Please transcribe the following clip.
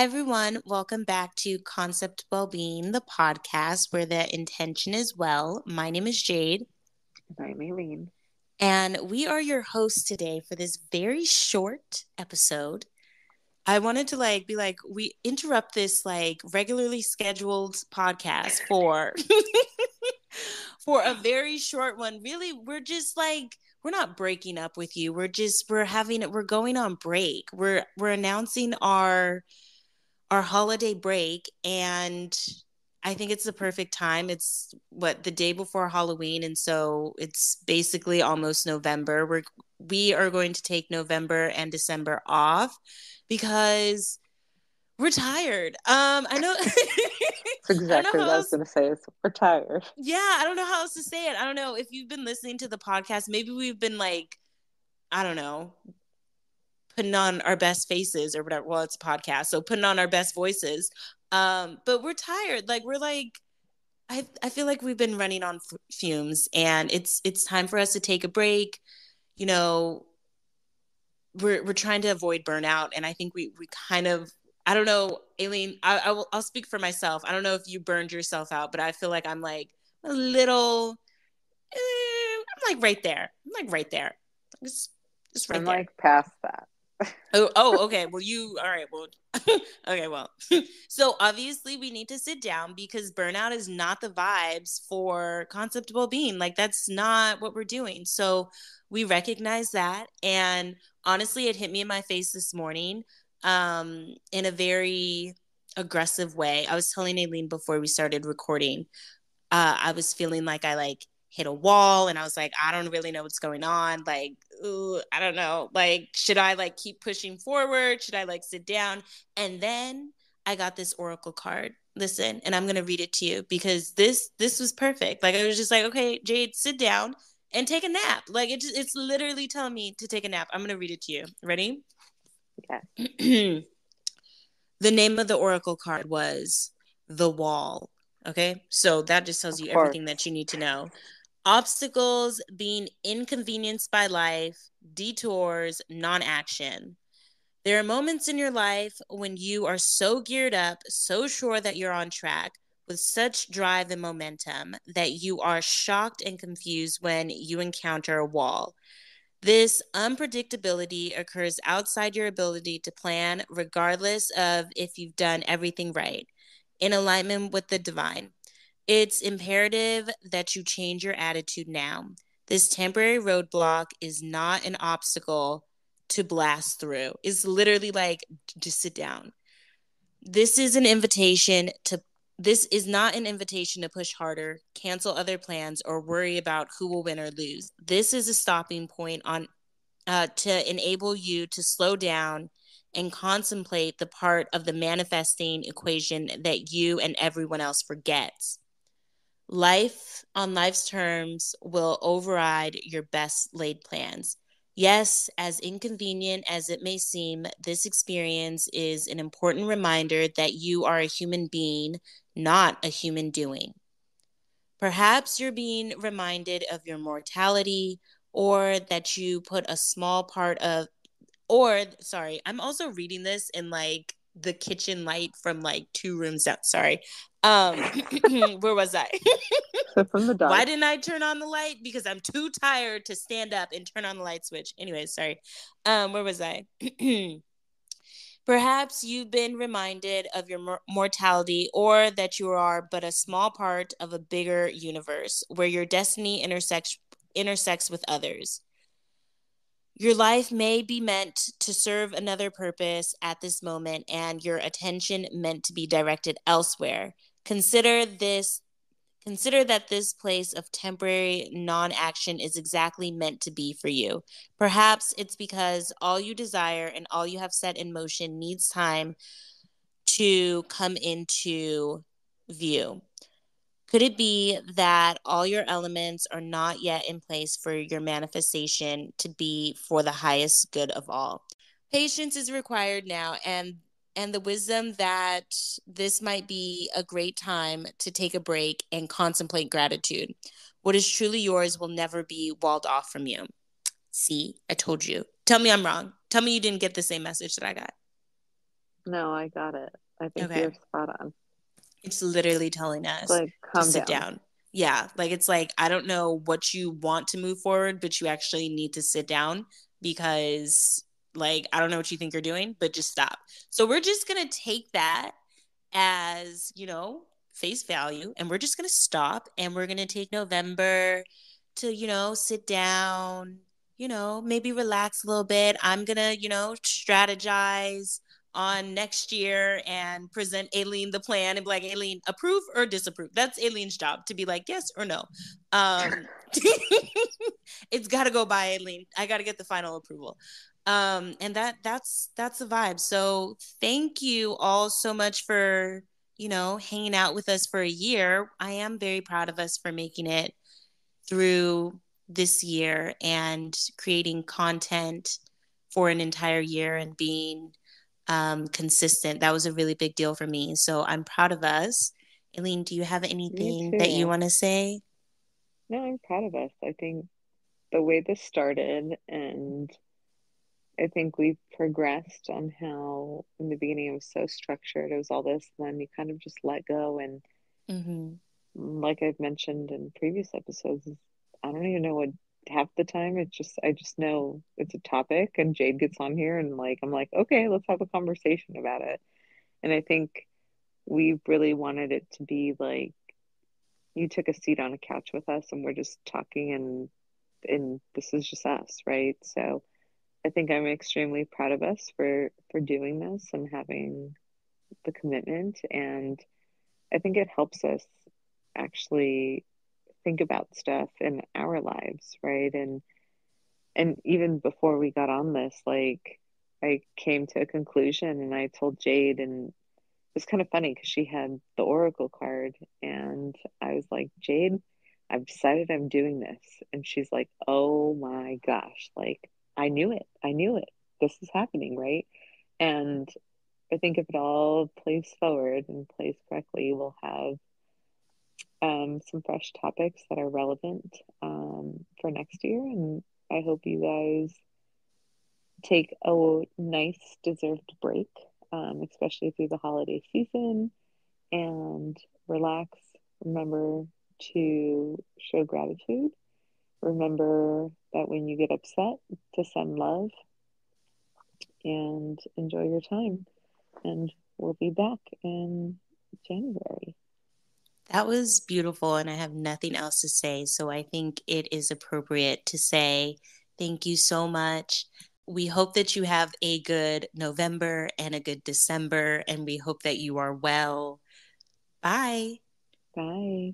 everyone. Welcome back to Concept Wellbeing, the podcast where the intention is well. My name is Jade, And I'm Aileen. and we are your hosts today for this very short episode. I wanted to be like, we interrupt this regularly scheduled podcast for for a very short one. Really, we're just we're not breaking up with you. We're going on break. We're announcing our holiday break, and I think it's the perfect time. It's the day before Halloween, and so it's basically almost November. We are going to take November and December off because we're tired. I know That's I don't know exactly how what I was else. going to say. Is we're tired. Yeah, I don't know how else to say it. I don't know if you've been listening to the podcast. Maybe we've been I don't know, putting on our best faces or whatever. Well, it's a podcast, so putting on our best voices. But we're tired. I feel like we've been running on fumes, and it's time for us to take a break. You know, we're trying to avoid burnout, and I think we kind of. I don't know, Aileen. I'll speak for myself. I don't know if you burned yourself out, but I feel like I'm a little. I'm right there. I'm right there. Just right I'm there. past that. Okay. Well, all right. Well, okay. Well, so obviously we need to sit down because burnout is not the vibes for concept well-being. That's not what we're doing. So we recognize that. And honestly, it hit me in my face this morning in a very aggressive way. I was telling Aileen before we started recording, I was feeling like I hit a wall, and I was like, I don't really know what's going on. Ooh, I don't know. Should I keep pushing forward? Should I sit down? And then I got this oracle card. Listen, and I'm going to read it to you because this was perfect. I was just like, okay, Jade, sit down and take a nap. It's literally telling me to take a nap. I'm going to read it to you. Ready? Yeah. The name of the oracle card was The Wall. Okay? So that just tells you everything that you need to know. Obstacles being inconvenienced by life, detours, non-action. There are moments in your life when you are so geared up, so sure that you're on track, with such drive and momentum that you are shocked and confused when you encounter a wall. This unpredictability occurs outside your ability to plan, regardless of if you've done everything right, in alignment with the divine. It's imperative that you change your attitude now. This temporary roadblock is not an obstacle to blast through. It's literally just sit down. This is an invitation to this is not an invitation to push harder, cancel other plans, or worry about who will win or lose. This is a stopping point to enable you to slow down and contemplate the part of the manifesting equation that you and everyone else forgets. Life on life's terms will override your best laid plans. Yes, as inconvenient as it may seem, this experience is an important reminder that you are a human being, not a human doing. Perhaps you're being reminded of your mortality, or that you put a small part of, or sorry, I'm also reading this in the kitchen light from two rooms down. Sorry. Where was I? So from the dark. Why didn't I turn on the light? Because I'm too tired to stand up and turn on the light switch. Anyways, sorry. Where was I? Perhaps you've been reminded of your mortality, or that you are but a small part of a bigger universe where your destiny intersects with others. Your life may be meant to serve another purpose at this moment, and your attention meant to be directed elsewhere. Consider that this place of temporary non-action is exactly meant to be for you. Perhaps it's because all you desire and all you have set in motion needs time to come into view. Could it be that all your elements are not yet in place for your manifestation to be for the highest good of all? Patience is required now, and the wisdom that this might be a great time to take a break and contemplate gratitude. What is truly yours will never be walled off from you. See, I told you. Tell me I'm wrong. Tell me you didn't get the same message that I got. No, I got it. I think Okay. you're spot on. It's literally telling us Like, to calm sit down. down. Yeah. Like, it's like, I don't know what you want to move forward, but you actually need to sit down because, like, I don't know what you think you're doing, but just stop. So we're just going to take that as, face value. And we're just going to stop and we're going to take November to, sit down, maybe relax a little bit. I'm going to, strategize on next year and present Aileen the plan and be like, Aileen, approve or disapprove? That's Aileen's job to be like, yes or no. It's got to go by Aileen. I got to get the final approval. And that's the vibe. So thank you all so much for, hanging out with us for a year. I am very proud of us for making it through this year and creating content for an entire year and being consistent. That was a really big deal for me. So I'm proud of us. Aileen, do you have anything that you want to say? No, I'm proud of us. I think the way this started, and I think we've progressed on how in the beginning it was so structured. It was all this, and then you kind of just let go. And Mm-hmm. like I've mentioned in previous episodes, I don't even know what half the time. I just know it's a topic, and Jade gets on here, and like I'm like, okay, let's have a conversation about it. And I think we really wanted it to be like you took a seat on a couch with us, and we're just talking, and this is just us, right? So I think I'm extremely proud of us for doing this and having the commitment, and I think it helps us actually think about stuff in our lives, right? And even before we got on this, like I came to a conclusion and I told Jade, and it's kind of funny because she had the Oracle card, and I was like, Jade, I've decided I'm doing this. And she's like, oh my gosh, like I knew it. I knew it. This is happening, right? And I think if it all plays forward and plays correctly, we'll have some fresh topics that are relevant for next year. And I hope you guys take a nice, deserved break, especially through the holiday season, and relax. Remember to show gratitude. Remember that when you get upset, to send love, and enjoy your time. And we'll be back in January. That was beautiful, and I have nothing else to say. So I think it is appropriate to say thank you so much. We hope that you have a good November and a good December, and we hope that you are well. Bye. Bye.